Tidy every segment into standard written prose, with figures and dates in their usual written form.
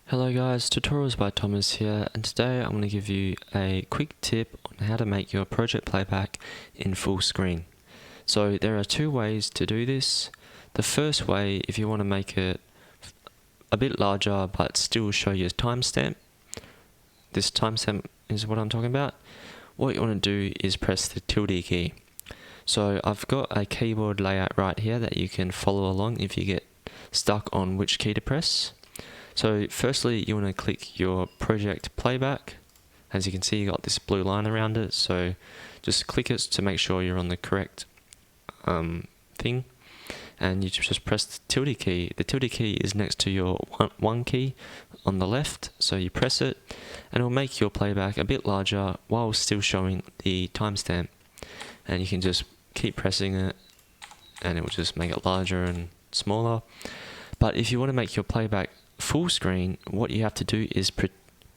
Hello guys, Tutorials by Thomas here, and today I'm going to give you a quick tip on how to make your project playback in full screen. So there are two ways to do this. The first way, if you want to make it a bit larger but still show your timestamp, this timestamp is what I'm talking about, what you want to do is press the tilde key. So I've got a keyboard layout right here that you can follow along if you get stuck on which key to press. So firstly, you want to click your project playback. As you can see, you got this blue line around it, so just click it to make sure you're on the correct thing, and you just press the tilde key. The tilde key is next to your one key on the left, so you press it and it will make your playback a bit larger while still showing the timestamp, and you can just keep pressing it and it will just make it larger and smaller. But if you want to make your playback full screen, what you have to do is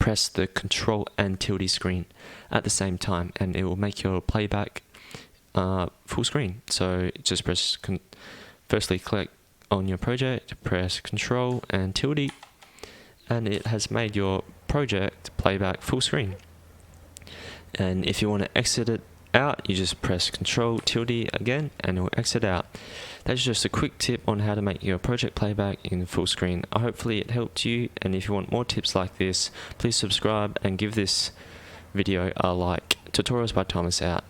press the Control and tilde screen at the same time, and it will make your playback full screen. So just press firstly click on your project, press Control and tilde, and it has made your project playback full screen. And if you want to exit it out, you just press Control tilde again and it will exit out. That's just a quick tip on how to make your project playback in full screen. Hopefully it helped you, and if you want more tips like this, please subscribe and give this video a like. Tutorials by Thomas out.